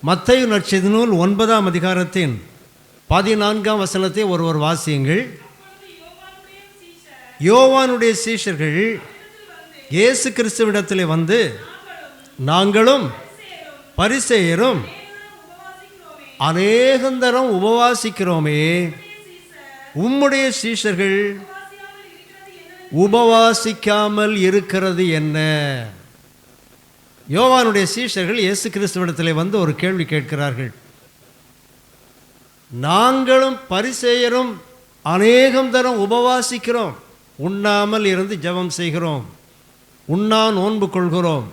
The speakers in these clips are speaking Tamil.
மத்தேயு நற்செய்தி நூல் 9ஆம் அதிகாரத்தின் 14ஆம் வசனத்தை ஒருவர் வாசியுங்கள். யோவானுடைய சீஷர்கள் இயேசு கிறிஸ்துவிடத்திலே வந்து, நாங்களும் பரிசேயரும் அநேகந்தரம் உபவாசிக்கிறோமே, உம்முடைய சீஷர்கள் உபவாசிக்காமல் இருக்கிறது என்ன? யோவானுடைய சீஷர்கள் இயேசு கிறிஸ்துவிடத்திலே வந்து ஒரு கேள்வி கேட்கிறார்கள். நாங்களும் பரிசேயரும் அநேகம் தரம் உபவாசிக்கிறோம், உண்ணாமல் இருந்து ஜெபம் செய்கிறோம், உண்ணா நோன்பு கொள்கிறோம்,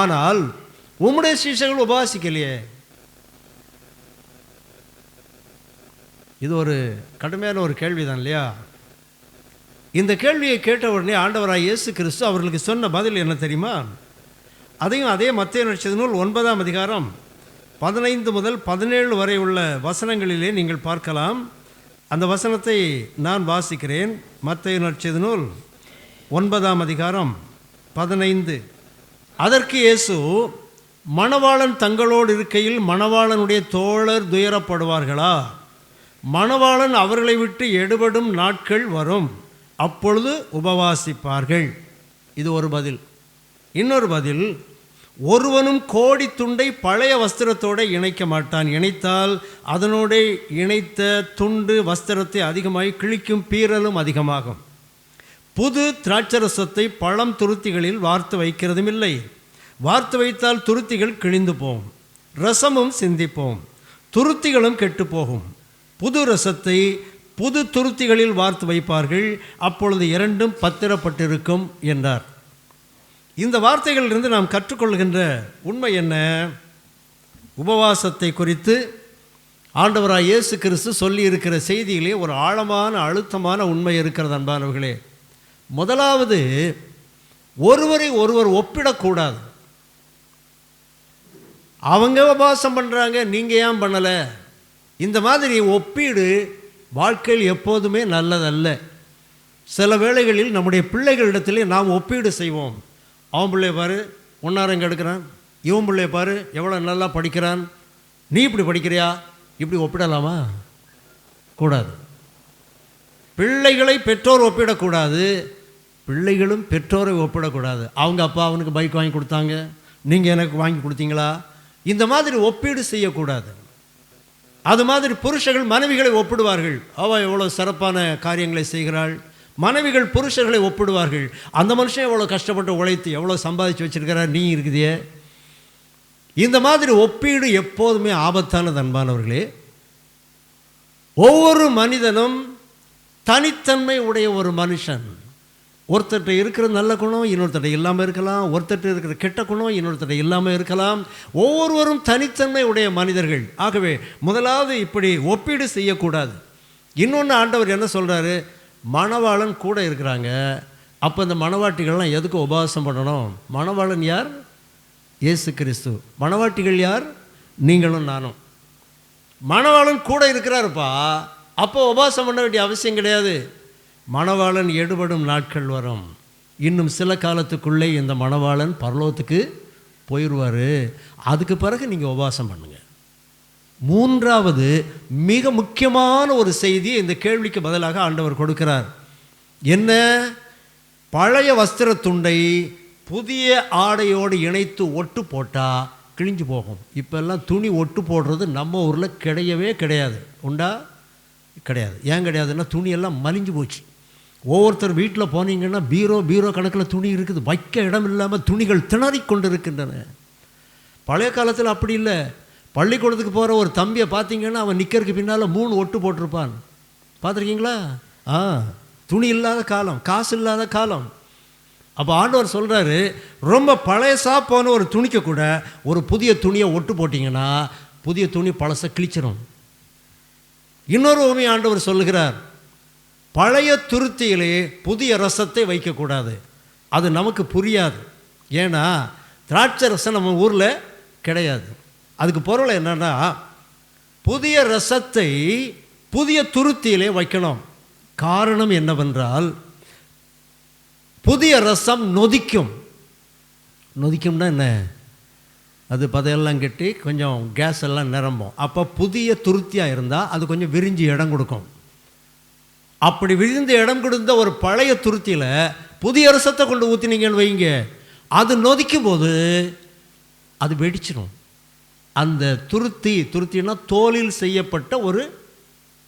ஆனால் உம்முடைய சீஷர்கள் உபவாசிக்கலையே. இது ஒரு கடுமையான ஒரு கேள்விதான் இல்லையா? இந்த கேள்வியை கேட்ட உடனே ஆண்டவராய் இயேசு கிறிஸ்து அவர்களுக்கு சொன்ன பதில் என்ன தெரியுமா? அதையும் அதே மத்தேயு நற்செய்தி நூல் 9ஆம் அதிகாரம் 15 முதல் 17 வரை உள்ள வசனங்களிலே நீங்கள் பார்க்கலாம். அந்த வசனத்தை நான் வாசிக்கிறேன். மத்தேயு நற்செய்தி நூல் 9ஆம் அதிகாரம் 15. அதற்கு இயேசு, மணவாளன் தங்களோடு இருக்கையில் மணவாளனுடைய தோழர் துயரப்படுவார்களா? மணவாளன் அவர்களை விட்டு எடுபடும் நாட்கள் வரும், அப்பொழுது உபவாசிப்பார்கள். இது ஒரு பதில். இன்னொரு பதில், ஒருவனும் கோடி துண்டை பழைய வஸ்திரத்தோடு இணைக்க மாட்டான், இணைத்தால் அதனோட இணைத்த துண்டு வஸ்திரத்தை அதிகமாகி கிழிக்கும், பீறலும் அதிகமாகும். புது திராட்சரசத்தை பழம் துருத்திகளில் வார்த்து வைக்கிறதும் இல்லை, வார்த்து வைத்தால் துருத்திகள் கிழிந்து போகும், ரசமும் சிந்திப்போம், துருத்திகளும் கெட்டு போகும். புது ரசத்தை புது துருத்திகளில் வார்த்து வைப்பார்கள், அப்பொழுது இரண்டும் பத்திரப்பட்டிருக்கும் என்றார். இந்த வார்த்தைகளிலிருந்து நாம் கற்றுக்கொள்கின்ற உண்மை என்ன? உபவாசத்தை குறித்து ஆண்டவராய் இயேசு கிறிஸ்து சொல்லி இருக்கிற செய்தியிலே ஒரு ஆழமான அழுத்தமான உண்மை இருக்கிறது அன்பானவர்களே. முதலாவது, ஒருவரை ஒருவர் ஒப்பிடக்கூடாது. அவங்க உபவாசம் பண்ணுறாங்க, நீங்கள் ஏன் பண்ணலை? இந்த மாதிரி ஒப்பீடு வாழ்க்கையில் எப்போதுமே நல்லதல்ல. சில வேளைகளில் நம்முடைய பிள்ளைகளிடத்திலே நாம் ஒப்பீடு செய்வோம். அவன் பிள்ளைய பாரு ஒன்றாரங்க எடுக்கிறான், இவன் பிள்ளைய பாரு எவ்வளோ நல்லா படிக்கிறான், நீ இப்படி படிக்கிறியா? இப்படி ஒப்பிடலாமா? கூடாது. பிள்ளைகளை பெற்றோர் ஒப்பிடக்கூடாது, பிள்ளைகளும் பெற்றோரை ஒப்பிடக்கூடாது. அவங்க அப்பா அவனுக்கு பைக் வாங்கி கொடுத்தாங்க, நீங்கள் எனக்கு வாங்கி கொடுத்தீங்களா? இந்த மாதிரி ஒப்பீடு செய்யக்கூடாது. அது மாதிரி புருஷர்கள் மனைவிகளை ஒப்பிடுவார்கள், அவள் எவ்வளோ சிறப்பான காரியங்களை செய்கிறாள். மனைவிகள் புருஷர்களை ஒப்பிடுவார்கள், அந்த மனுஷன் எவ்வளோ கஷ்டப்பட்டு உழைத்து எவ்வளோ சம்பாதிச்சு வச்சிருக்கிறார், நீ இருக்குதியே. இந்த மாதிரி ஒப்பீடு எப்போதுமே ஆபத்தானது அன்பானவர்களே. ஒவ்வொரு மனிதனும் தனித்தன்மை உடைய ஒரு மனுஷன். ஒருத்தர்கிட்ட இருக்கிற நல்ல குணம் இன்னொருத்தர்கிட்ட இல்லாமல் இருக்கலாம், ஒருத்தர்கிட்ட இருக்கிற கெட்ட குணம் இன்னொருத்தர்கிட்ட இல்லாமல் இருக்கலாம். ஒவ்வொருவரும் தனித்தன்மை உடைய மனிதர்கள். ஆகவே முதலாவது இப்படி ஒப்பீடு செய்யக்கூடாது. இன்னொன்று ஆண்டவர் என்ன சொல்கிறாரு? மணவாளன் கூட இருக்கிறாங்க, அப்போ இந்த மணவாட்டிகள்லாம் எதுக்கு உபவாசம் பண்ணணும்? மணவாளன் யார்? இயேசு கிறிஸ்து. மணவாட்டிகள் யார்? நீங்களும் நானும். மணவாளன் கூட இருக்கிறாருப்பா, அப்போ உபவாசம் பண்ண வேண்டிய அவசியம் கிடையாது. மணவாளன் எடுபடும் நாட்கள் வரும், இன்னும் சில காலத்துக்குள்ளே இந்த மணவாளன் பரலோகத்துக்கு போயிடுவார், அதுக்கு பிறகு நீங்கள் உபவாசம் பண்ணுங்கள். மூன்றாவது மிக முக்கியமான ஒரு செய்தியை இந்த கேள்விக்கு பதிலாக ஆண்டவர் கொடுக்கிறார். என்ன? பழைய வஸ்திர துண்டை புதிய ஆடையோடு இணைத்து ஒட்டு போட்டால் கிழிஞ்சு போகும். இப்போல்லாம் துணி ஒட்டு போடுறது நம்ம ஊரில் கிடையவே கிடையாது. உண்டா? கிடையாது. ஏன் கிடையாதுன்னா துணியெல்லாம் மலிஞ்சு போச்சு. ஒவ்வொருத்தர் வீட்டில் போனீங்கன்னா பீரோ கணக்கில் துணி இருக்குது, வைக்க இடம் இல்லாமல் துணிகள் திணறிக்கொண்டு இருக்கின்றன. பழைய காலத்தில் அப்படி இல்லை. பள்ளிக்கூடத்துக்கு போகிற ஒரு தம்பியை பார்த்தீங்கன்னா அவன் நிற்கிறதுக்கு பின்னால் 3 ஒட்டு போட்டிருப்பான். பார்த்துருக்கீங்களா? துணி இல்லாத காலம், காசு இல்லாத காலம். அப்போ ஆண்டவர் சொல்கிறாரு, ரொம்ப பழையசா போன ஒரு துணிக்க கூட ஒரு புதிய துணியை ஒட்டு போட்டிங்கன்னா புதிய துணி பழசை கிழிச்சிடும். இன்னொரு உண்மை ஆண்டவர் சொல்லுகிறார், பழைய துருத்தியிலே புதிய ரசத்தை வைக்கக்கூடாது. அது நமக்கு புரியாது, ஏன்னா திராட்சை ரசம் நம்ம ஊரில் கிடையாது. அதுக்கு பொருள் என்னன்னா, புதிய ரசத்தை புதிய துருத்தியிலே வைக்கணும். காரணம் என்னவென்றால், புதிய ரசம் நொதிக்கும். நொதிக்கும்னா என்ன? அது பதையெல்லாம் கட்டி கொஞ்சம் கேஸ் எல்லாம் நிரம்பும். அப்போ புதிய துருத்தியாக இருந்தால் அது கொஞ்சம் விரிஞ்சு இடம் கொடுக்கும். அப்படி விரிந்து இடம் கொடுத்த ஒரு பழைய துருத்தியில் புதிய ரசத்தை கொண்டு ஊற்றினீங்கன்னு வைங்க, அது நொதிக்கும் போது அது வெடிச்சிடும். அந்த துருத்தின்னா தோலில் செய்யப்பட்ட ஒரு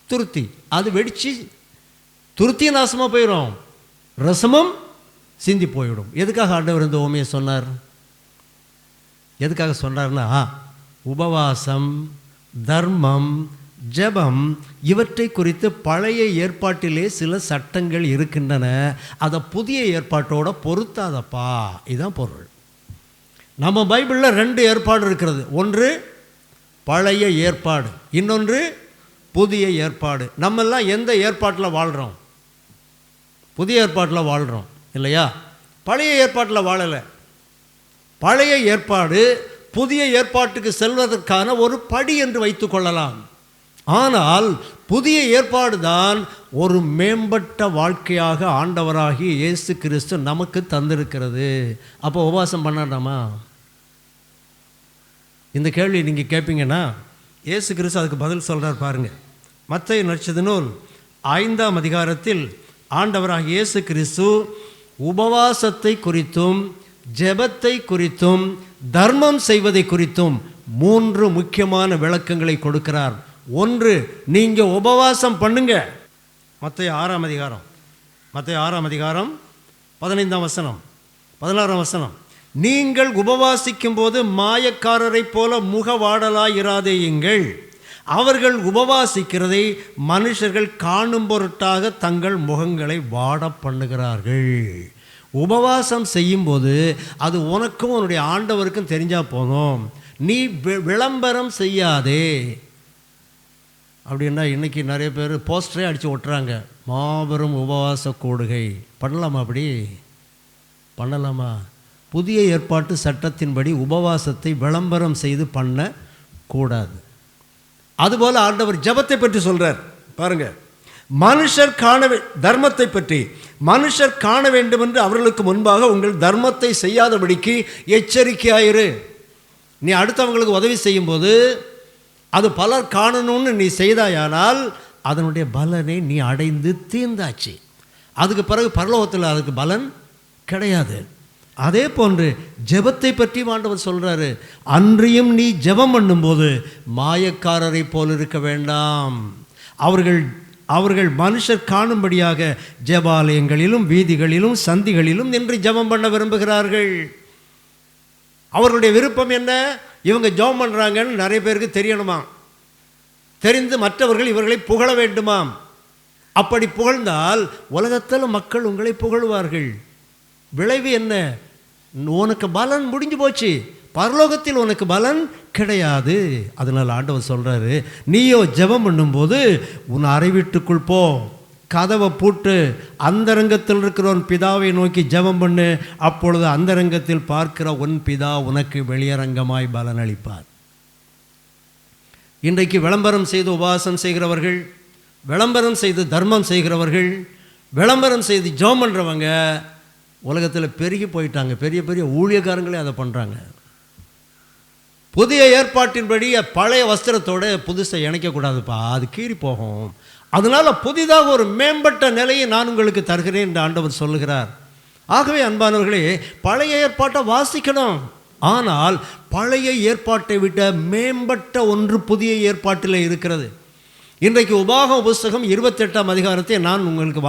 துருத்தி, அது வெடித்து துருத்தி நாசமாக போயிடும், ரசமும் சிந்தி போயிடும். எதுக்காக ஆண்டவர் இந்த ஓமையை சொன்னார்? எதுக்காக சொன்னார்னா, உபவாசம், தர்மம், ஜெபம் இவற்றை குறித்து பழைய ஏற்பாட்டிலே சில சட்டங்கள் இருக்கின்றன, அதை புதிய ஏற்பாட்டோட பொருத்தாதப்பா, இதுதான் பொருள். நம்ம பைபிளில் 2 ஏற்பாடு இருக்கிறது. ஒன்று பழைய ஏற்பாடு, இன்னொன்று புதிய ஏற்பாடு. நம்மெல்லாம் எந்த ஏற்பாட்டில் வாழ்கிறோம்? புதிய ஏற்பாட்டில் வாழ்கிறோம் இல்லையா? பழைய ஏற்பாட்டில் வாழலை. பழைய ஏற்பாடு புதிய ஏற்பாட்டுக்கு செல்வதற்கான ஒரு படி என்று வைத்து கொள்ளலாம். ஆனால் புதிய ஏற்பாடு தான் ஒரு மேம்பட்ட வாழ்க்கையாக ஆண்டவராகிய இயேசு கிறிஸ்து நமக்கு தந்திருக்கிறது. அப்போ உபவாசம் பண்ணாண்டாமா? இந்த கேள்வி நீங்கள் கேட்பீங்கன்னா இயேசு கிறிஸ்து அதுக்கு பதில் சொல்கிறார் பாருங்கள். மத்தேயு நற்செய்தி நூல் 5ஆம் அதிகாரத்தில் ஆண்டவராகிய இயேசு கிறிஸ்து உபவாசத்தை குறித்தும் ஜெபத்தை குறித்தும் தர்மம் செய்வதை குறித்தும் 3 முக்கியமான விளக்கங்களை கொடுக்கிறார். ஒன்று, நீங்கள் உபவாசம் பண்ணுங்க. மத்தேயு 6ஆம் அதிகாரம் 15ஆம் வசனம் 16ஆம் வசனம். நீங்கள் உபவாசிக்கும் போது மாயக்காரரை போல முகவாடலாயிராதேயுங்கள். அவர்கள் உபவாசிக்கிறதை மனுஷர்கள் காணும் பொருட்டாக தங்கள் முகங்களை வாட பண்ணுகிறார்கள். உபவாசம் செய்யும்போது அது உனக்கும் உன்னுடைய ஆண்டவருக்கும் தெரிஞ்சால் போதும். நீ விளம்பரம் செய்யாதே. அப்படின்னா இன்றைக்கி நிறைய பேர் போஸ்டரே அடித்து ஒட்டுறாங்க, மாபெரும் உபவாச கூடுகை. பண்ணலாமா? அப்படி பண்ணலாமா? புதிய ஏற்பாட்டு சட்டத்தின்படி உபவாசத்தை விளம்பரம் செய்து பண்ணக்கூடாது. அதுபோல் ஆண்டவர் ஜெபத்தை பற்றி சொல்கிறார் பாருங்கள். மனுஷர் தர்மத்தை பற்றி மனுஷர் காண வேண்டும் என்று அவர்களுக்கு முன்பாக உங்கள் தர்மத்தை செய்யாதபடிக்கு எச்சரிக்கையாயிரு. நீ அடுத்தவங்களுக்கு உதவி செய்யும்போது அது பலர் காணணும்னு நீ செய்தாயானால் அதனுடைய பலனை நீ அடைந்து தீர்ந்தாச்சு. அதுக்கு பிறகு பரலோகத்தில் அதுக்கு பலன் கிடையாது. அதே போன்று ஜெபத்தை பற்றி ஆண்டவர் சொல்கிறாரு, அன்றியும் நீ ஜெபம் பண்ணும்போது மாயக்காரரை போல் இருக்க வேண்டாம். அவர்கள் மனுஷர் காணும்படியாக ஜெபாலயங்களிலும் வீதிகளிலும் சந்திகளிலும் நின்று ஜெபம் பண்ண விரும்புகிறார்கள். அவர்களுடைய விருப்பம் என்ன? இவங்க ஜெபம் பண்ணுறாங்கன்னு நிறைய பேருக்கு தெரியணுமா, தெரிந்து மற்றவர்கள் இவர்களை புகழ வேண்டுமாம். அப்படி புகழ்ந்தால் உலகத்தில் மக்கள் உங்களை புகழ்வார்கள். விளைவு என்ன? உனக்கு பலன் முடிஞ்சு போச்சு, பரலோகத்தில் உனக்கு பலன் கிடையாது. அதனால் ஆண்டவர் சொல்கிறாரு, நீயோ ஜெபம் பண்ணும்போது உன் அறை வீட்டுக்குள் போ, கதவை பூட்டு, அந்தரங்கத்தில் இருக்கிற உன் பிதாவை நோக்கி ஜெபம் பண்ணு. அப்பொழுது அந்தரங்கத்தில் பார்க்கிற உன் பிதா உனக்கு வெளியரங்கமாய் பலன் அளிப்பார். இன்றைக்கு விளம்பரம் செய்து உபவாசம் செய்கிறவர்கள், விளம்பரம் செய்து தர்மம் செய்கிறவர்கள், விளம்பரம் செய்து ஜெபம் பண்ணுறவங்க உலகத்தில் பெருகி போயிட்டாங்க. பெரிய பெரிய ஊழியக்காரங்களே அதை பண்ணுறாங்க. புதிய ஏற்பாட்டின்படி பழைய வஸ்திரத்தோடு புதுசை இணைக்கக்கூடாதுப்பா, அது கீறி போகும். அதனால் புதிதாக ஒரு மேம்பட்ட நிலையை நான் உங்களுக்கு தருகிறேன் என்று ஆண்டவர் சொல்லுகிறார். ஆகவே அன்பானவர்களே, பழைய ஏற்பாட்டை வாசிக்கணும். ஆனால் பழைய ஏற்பாட்டை விட மேம்பட்ட ஒன்று புதிய ஏற்பாட்டில் இருக்கிறது. இன்றைக்கு உபாகம புஸ்தகம் 28ஆம் அதிகாரத்தை நான் உங்களுக்கு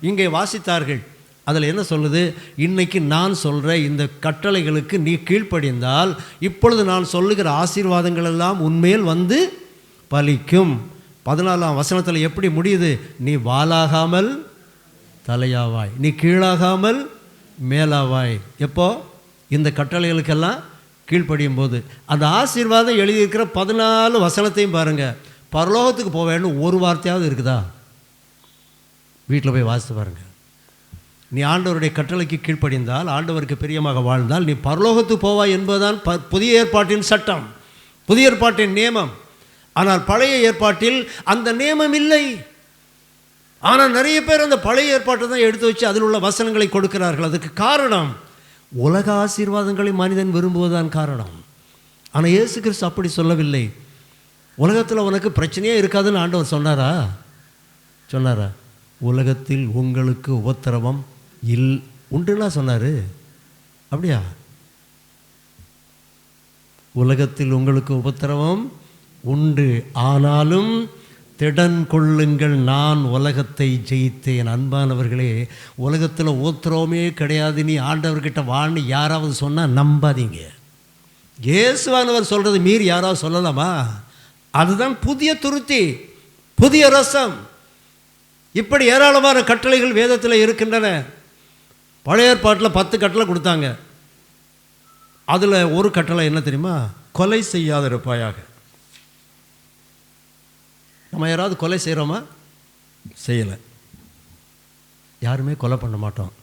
இங்கே வாசித்தார்கள். அதில் என்ன சொல்லுது? இன்னைக்கு நான் சொல்கிற இந்த கட்டளைகளுக்கு நீ கீழ்ப்படிந்தால் இப்பொழுது நான் சொல்லுகிற ஆசீர்வாதங்கள் எல்லாம் உன்மேல் வந்து பலிக்கும். 14ஆம் வசனத்தில் எப்படி முடியுது? நீ வாலாகாமல் தலையாவாய், நீ கீழாகாமல் மேலாவாய். எப்போ? இந்த கட்டளைகளுக்கெல்லாம் கீழ்ப்படியும் போது. அந்த ஆசீர்வாதம் எழுதியிருக்கிற 14 வசனத்தையும் பாருங்கள். பரலோகத்துக்கு போவேன்னு ஒரு வார்த்தையாவது இருக்குதா? வீட்டில் போய் வாசித்து பாருங்கள். நீ ஆண்டவருடைய கட்டளைக்கு கீழ்ப்படிந்தால், ஆண்டவருக்கு பிரியமாக வாழ்ந்தால் நீ பரலோகத்துக்கு போவாய் என்பதுதான் புதிய ஏற்பாட்டின் சட்டம், புதிய ஏற்பாட்டின் நியமம். ஆனால் பழைய ஏற்பாட்டில் அந்த நியமம் இல்லை. ஆனால் நிறைய பேர் அந்த பழைய ஏற்பாட்டை தான் எடுத்து வச்சு அதில் உள்ள வசனங்களை கொடுக்கிறார்கள். அதுக்கு காரணம் உலக ஆசீர்வாதங்களை மனிதன் விரும்புவதுதான் காரணம். ஆனால் இயேசு கிறிஸ்து அப்படி சொல்லவில்லை. உலகத்தில் உனக்கு பிரச்சனையே இருக்காதுன்னு ஆண்டவர் சொன்னாரா? உலகத்தில் உங்களுக்கு உபத்திரவம் உண்டுன்னா சொன்னார். அப்படியா? உலகத்தில் உங்களுக்கு உபத்திரவம் உண்டு, ஆனாலும் திடன் கொள்ளுங்கள், நான் உலகத்தை ஜெயித்தேன். அன்பானவர்களே, உலகத்தில் உபத்திரவமே கிடையாது, நீ ஆண்டவர்கிட்ட வான்னு யாராவது சொன்னால் நம்பாதீங்க. இயேசுவானவர் சொல்கிறது மீறி யாராவது சொல்லலாமா? அதுதான் புதிய துருத்தி, புதிய ரசம். இப்படி ஏராளமான கட்டளைகள் வேதத்தில் இருக்கின்றன. பழைய ஏற்பாட்டில் 10 கட்டளை கொடுத்தாங்க. அதில் ஒரு கட்டளை என்ன தெரியுமா? கொலை செய்யாதிருப்பாயாக. நம்ம யாராவது கொலை செய்கிறோமா? செய்யலை. யாருமே கொலை பண்ண மாட்டோம்.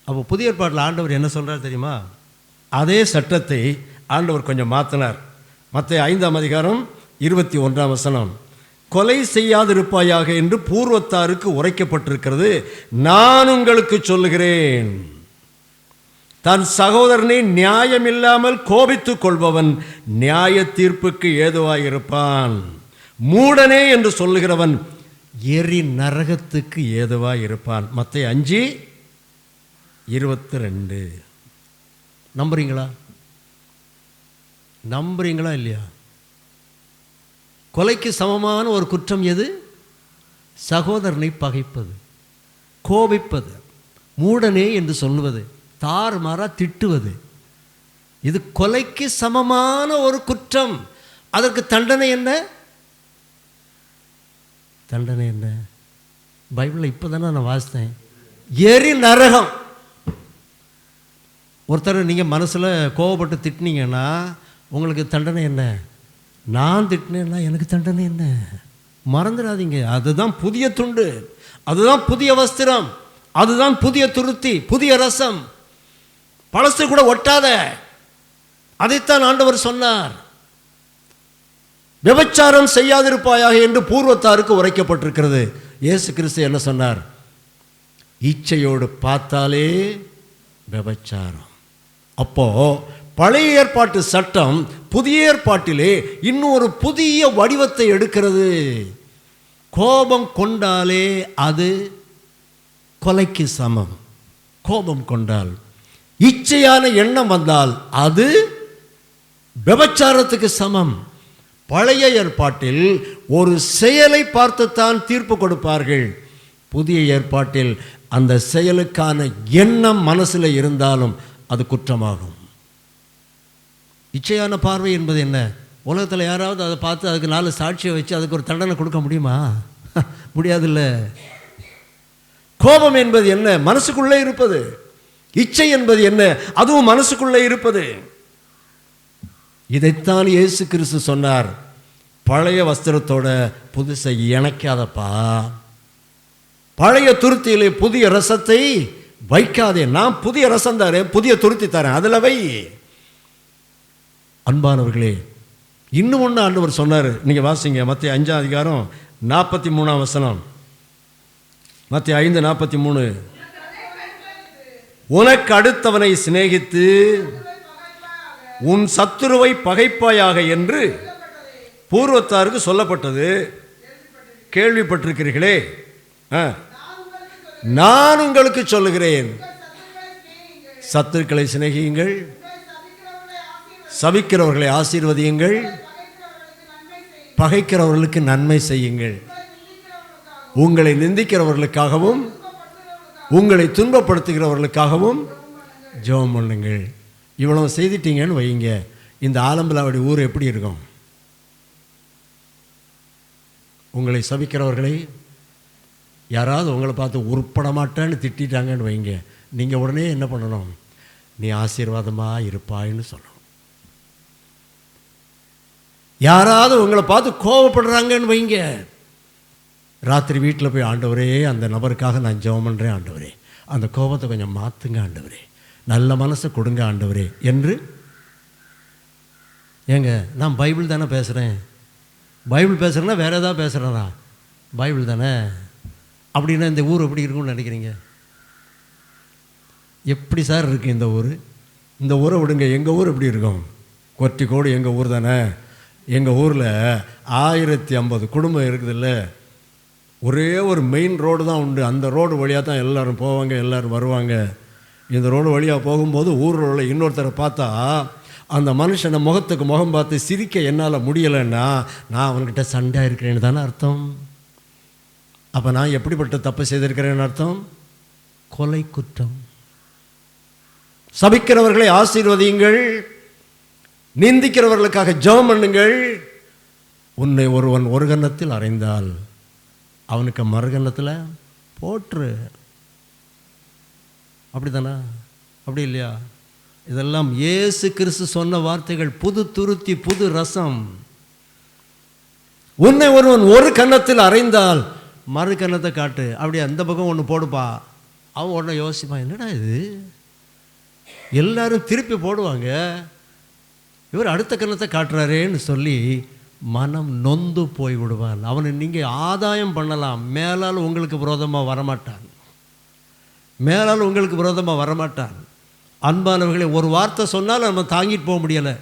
அப்போ புதிய ஏற்பாட்டில் ஆண்டவர் என்ன சொல்கிறார் தெரியுமா? அதே சட்டத்தை ஆண்டவர் கொஞ்சம் மாற்றினார். மத்தேயு 5ஆம் அதிகாரம் 21ஆம் வசனம், கொலை செய்யாதிருப்பாயாக என்று பூர்வத்தாருக்கு உரைக்கப்பட்டிருக்கிறது, நான் உங்களுக்கு சொல்லுகிறேன், தன் சகோதரனை நியாயமில்லாமல் கோபித்துக் கொள்பவன் நியாய தீர்ப்புக்கு ஏதுவாயிருப்பான். மூடனே என்று சொல்லுகிறவன் எரி நரகத்துக்கு ஏதுவாயிருப்பான். மத்தேயு 5:22. நம்புறீங்களா இல்லையா? கொலைக்கு சமமான ஒரு குற்றம் எது? சகோதரனை பகைப்பது, கோபிப்பது, மூடனே என்று சொல்லுவது, தாறுமாறா திட்டுவது. இது கொலைக்கு சமமான ஒரு குற்றம். அதற்கு தண்டனை என்ன? பைபிளில் இப்போ தானே நான் வாசித்தேன், எரி நரகம். ஒருத்தர் நீங்கள் மனசில் கோபப்பட்டு திட்டினீங்கன்னா உங்களுக்கு தண்டனை என்ன? நான் திட்டினேன்னா எனக்கு தண்டனை என்ன? மறந்துடாதீங்க. அதுதான் புதிய துண்டு, அதுதான் புதிய வஸ்திரம், அதுதான் புதிய துருத்தி, புதிய ரசம். பழசு கூட ஒட்டாத. அதைத்தான் ஆண்டவர் சொன்னார். விபச்சாரம் செய்யாதிருப்பாயாக என்று பூர்வத்தாருக்கு உரைக்கப்பட்டிருக்கிறது. இயேசு கிறிஸ்து என்ன சொன்னார்? இச்சையோடு பார்த்தாலே விபச்சாரம். அப்போ பழைய ஏற்பாட்டு சட்டம் புதிய ஏற்பாட்டிலே இன்னொரு புதிய வடிவத்தை எடுக்கிறது. கோபம் கொண்டாலே அது கொலைக்கு சமம். கோபம் கொண்டால், இச்சையான எண்ணம் வந்தால் அது விபச்சாரத்துக்கு சமம். பழைய ஏற்பாட்டில் ஒரு செயலை பார்த்துத்தான் தீர்ப்பு கொடுப்பார்கள். புதிய ஏற்பாட்டில் அந்த செயலுக்கான எண்ணம் மனசில் இருந்தாலும் அது குற்றமாகும். இச்சையான பார்வை என்பது என்ன? உலகத்தில் யாராவது அதை பார்த்து அதுக்கு 4 சாட்சியை வச்சு அதுக்கு ஒரு தண்டனை கொடுக்க முடியுமா? முடியாதுல்ல. கோபம் என்பது என்ன? மனசுக்குள்ளே இருப்பது. இச்சை என்பது என்ன? அதுவும் மனசுக்குள்ளே இருப்பது. இதைத்தான் இயேசு கிறிஸ்து சொன்னார், பழைய வஸ்திரத்தோட புதுசை இணைக்காதப்பா, பழைய துருத்தியிலே புதிய ரசத்தை வைக்காதே. நான் புதிய ரசம் தரேன், புதிய துருத்தி தரேன், அதில் வை. அன்பானவர்களே, இன்னும் ஒன்று ஆண்டவர் சொன்னார். நீங்கள் வாசிங்க, மத்தேயு 5ஆம் அதிகாரம் 43ஆம் வசனம். மத்தேயு 5:43, உனக்கு அடுத்தவனை சிநேகித்து உன் சத்துருவை பகைப்பாயாக என்று பூர்வத்தாருக்கு சொல்லப்பட்டது கேள்விப்பட்டிருக்கிறீர்களே. நான் உங்களுக்கு சொல்லுகிறேன், சத்துருக்களை சிநேகியுங்கள், சபிக்கிறவர்களை ஆசீர்வதியுங்கள், பகைக்கிறவர்களுக்கு நன்மை செய்யுங்கள், உங்களை நிந்திக்கிறவர்களுக்காகவும் உங்களை துன்பப்படுத்துகிறவர்களுக்காகவும் ஜெபம் பண்ணுங்கள். இவ்வளவு செய்துட்டீங்கன்னு வைங்க, இந்த ஆலம்பலாவடி ஊர் எப்படி இருக்கும்? உங்களை சபிக்கிறவர்களை யாராவது உங்களை பார்த்து உருப்பட மாட்டேன்னு திட்டாங்கன்னு வைங்க, நீங்கள் உடனே என்ன பண்ணணும்? நீ ஆசீர்வாதமாக இருப்பாயின்னு சொல்லணும். யாராவது உங்களை பார்த்து கோபப்படுறாங்கன்னு வைங்க, ராத்திரி வீட்டில் போய், ஆண்டவரே அந்த நபருக்காக நான் ஜெபம் பண்ணுறேன், ஆண்டவரே அந்த கோபத்தை கொஞ்சம் மாற்றுங்க, ஆண்டவரே நல்ல மனசை கொடுங்க ஆண்டவரே என்று. ஏங்க, நான் பைபிள் தானே பேசுகிறேன். பைபிள் பேசுகிறேன்னா வேறு ஏதாவது பேசுகிறேனா? பைபிள் தானே. அப்படின்னா இந்த ஊர் எப்படி இருக்கும்னு நினைக்கிறீங்க? எப்படி சார் இருக்குது இந்த ஊர்? இந்த ஊரை விடுங்க, எங்கள் ஊர் எப்படி இருக்கும்? கொட்டிக்கோடு எங்கள் ஊர் தானே. எங்கள் ஊரில் 1050 குடும்பம் இருக்குதுல்ல. ஒரே ஒரு மெயின் ரோடு தான் உண்டு. அந்த ரோடு வழியாக தான் எல்லோரும் போவாங்க, எல்லோரும் வருவாங்க. இந்த ரோடு வழியாக போகும்போது ஊரில் உள்ள இன்னொருத்தரை பார்த்தா அந்த மனுஷனை முகத்துக்கு முகம் பார்த்து சிரிக்க என்னால் முடியலைன்னா நான் அவன்கிட்ட சண்டை இருக்கிறேன்னு தானே அர்த்தம். அப்போ நான் எப்படிப்பட்ட தப்பு செய்திருக்கிறேன்னு அர்த்தம்? கொலை குற்றம். சபிக்கிறவர்களை ஆசீர்வதியுங்கள், நிந்திக்கிறவர்களுக்காக ஜெபம் பண்ணுங்கள். உன்னை ஒருவன் ஒரு கன்னத்தில் அறைந்தால் அவனுக்கு மறுகன்னத்தில் போற்று. அப்படி தானே? அப்படி இல்லையா? இதெல்லாம் இயேசு கிறிஸ்து சொன்ன வார்த்தைகள். புது துருத்தி, புது ரசம். உன்னை ஒருவன் ஒரு கன்னத்தில் அறைந்தால் மறு கன்னத்தை காட்டு. அப்படி அந்த பக்கம் ஒன்று போடுப்பா. அவன் உடனே யோசிப்பான், என்னடா இது, எல்லாரும் திருப்பி போடுவாங்க, இவர் அடுத்த கன்னத்தை காட்டுறாரேன்னு சொல்லி மனம் நொந்து போய் விடுவான். அவனை நீங்கள் ஆதாயம் பண்ணலாம், மேலால் உங்களுக்கு விரோதமாக வரமாட்டான். மேலால் உங்களுக்கு விரோதமாக வரமாட்டான். அன்பானவர்களே, ஒரு வார்த்தை சொன்னால் நம்ம தாங்கிட்டு போக முடியலை.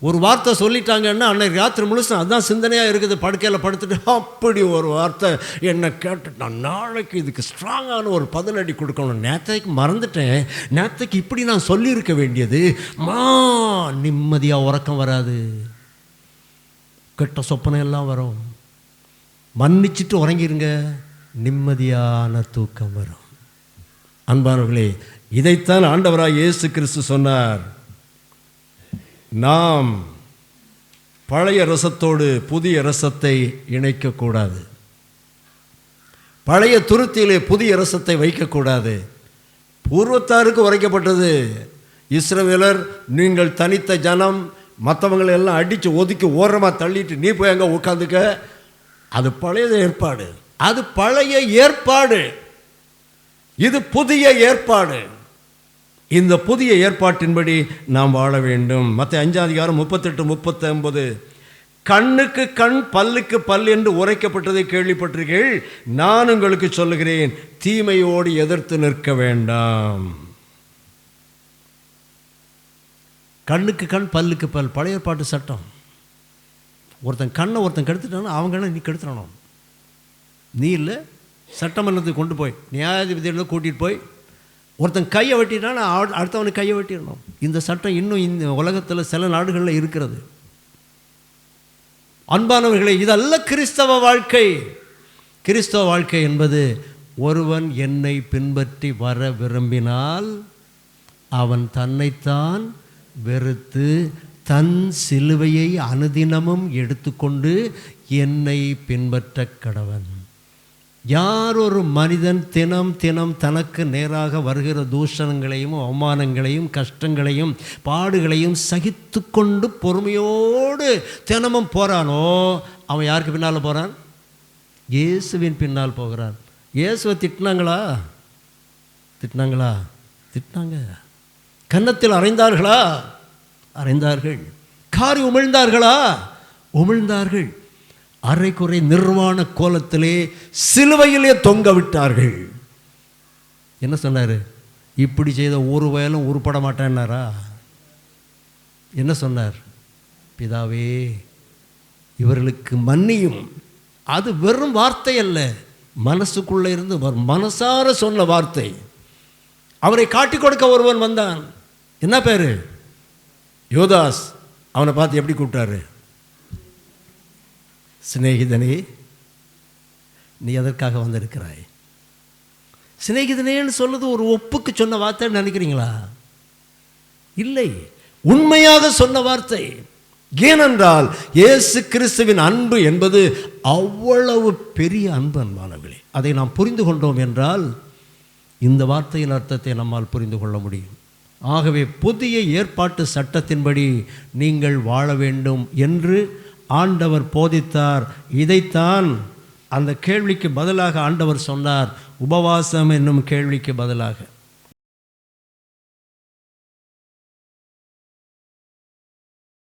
ஒரு வார்த்தை சொல்லிட்டாங்கன்னா அன்னைக்கு ராத்திரி முழுசும் அதுதான் சிந்தனையாக இருக்குது. படுக்கையில் படுத்துட்டு அப்படி ஒரு வார்த்தை என்னை கேட்டுட்டான், நாளைக்கு இதுக்கு ஸ்ட்ராங்கான ஒரு பதிலடி கொடுக்கணும், நேற்றைக்கு மறந்துட்டேன், நேற்றைக்கு இப்படி நான் சொல்லியிருக்க வேண்டியது, நிம்மதியாக உறக்கம் வராது, கெட்ட சொப்பனை எல்லாம் வரும். மன்னிச்சுட்டு உறங்கிருங்க, நிம்மதியான தூக்கம் வரும். அன்பானவர்களே, இதைத்தான் ஆண்டவராய் இயேசு கிறிஸ்து சொன்னார். நாம் பழைய ரசத்தோடு புதிய ரசத்தை இணைக்கக்கூடாது. பழைய துருத்தியிலே புதிய ரசத்தை வைக்கக்கூடாது. பூர்வத்தாருக்கு உரைக்கப்பட்டது, இஸ்ரவேலர் நீங்கள் தனித்த ஜனம், மற்றவங்களை எல்லாம் அடித்து ஒதுக்கி ஓரமாக தள்ளிட்டு நீ போய் அங்கே உட்காந்துக்க. அது பழைய ஏற்பாடு, அது பழைய ஏற்பாடு. இது புதிய ஏற்பாடு. இந்த புதிய ஏற்பாட்டின்படி நாம் வாழ வேண்டும். மத்தேயு 5:38-39, கண்ணுக்கு கண் பல்லுக்கு பல் என்று உரைக்கப்பட்டதை கேள்விப்பட்டிருக்கீர்கள், நான் உங்களுக்கு சொல்லுகிறேன், தீமையோடு எதிர்த்து நிற்க வேண்டாம். கண்ணுக்கு கண் பல்லுக்கு பல், பழைய ஏற்பாட்டு சட்டம். ஒருத்தன் கண்ணை ஒருத்தன் கெடுத்துட்டானா அவங்கள நீ கெடுத்துடணும். நீ இல்லை, சட்டமன்றத்துக்கு கொண்டு போய் நியாயாதிபதியில் கூட்டிகிட்டு போய் ஒருத்தன் கையை வெட்டிட்டானா அடுத்தவனுக்கு கையை வெட்டிடணும். இந்த சட்டம் இன்னும் இந்த உலகத்தில் சில நாடுகளில் இருக்கிறது. அன்பானவர்களே, இதல்ல கிறிஸ்தவ வாழ்க்கை. கிறிஸ்தவ வாழ்க்கை என்பது, ஒருவன் என்னை பின்பற்றி வர விரும்பினால் அவன் தன்னைத்தான் வெறுத்து தன் சிலுவையை அனுதினமும் எடுத்துக்கொண்டு என்னை பின்பற்ற கடவன். யார் ஒரு மனிதன் தினம் தினம் தனக்கு நேராக வருகிற தூஷணங்களையும் அவமானங்களையும் கஷ்டங்களையும் பாடுகளையும் சகித்து கொண்டு பொறுமையோடு தினமும் போகிறானோ அவன் யாருக்கு பின்னால் போகிறான்? இயேசுவின் பின்னால் போகிறான். இயேசுவை திட்டினாங்களா? திட்டினாங்க. கன்னத்தில் அறைந்தார்களா? அறைந்தார்கள். காரி உமிழ்ந்தார்களா? உமிழ்ந்தார்கள். அரைக்குறை நிர்வாண கோலத்திலே சிலுவையிலே தொங்க விட்டார்கள். என்ன சொன்னார்? இப்படி செய்த ஒரு வயலும் உருப்பட மாட்டேன்னாரா? என்ன சொன்னார்? பிதாவே இவர்களுக்கு மன்னியும். அது வெறும் வார்த்தை அல்ல, மனசுக்குள்ளே இருந்து மனசார சொன்ன வார்த்தை. அவரை காட்டி கொடுக்க ஒருவன் வந்தான். என்ன பேரு? யூதாஸ். அவனை பார்த்து எப்படி கூப்பிட்டாரு? சிநேகிதனே, நீ எதற்காக வந்திருக்கிறாய்? சிநேகிதனேன்னு சொல்லுது ஒரு ஒப்புக்கு சொன்ன வார்த்தைன்னு நினைக்கிறீங்களா? இல்லை, உண்மையாக சொன்ன வார்த்தை. ஏனென்றால் இயேசு கிறிஸ்துவின் அன்பு என்பது அவ்வளவு பெரிய அன்பு. அன்பானவர்களே, அதை நாம் புரிந்து கொண்டோம் என்றால் இந்த வார்த்தையின் அர்த்தத்தை நம்மால் புரிந்து கொள்ள முடியும். ஆகவே புதிய ஏற்பாட்டு சட்டத்தின்படி நீங்கள் வாழ வேண்டும் என்று ஆண்டவர் போதித்தார். இதைத்தான் அந்த கேள்விக்கு பதிலாக ஆண்டவர் சொன்னார். உபவாசம் என்னும் கேள்விக்கு பதிலாக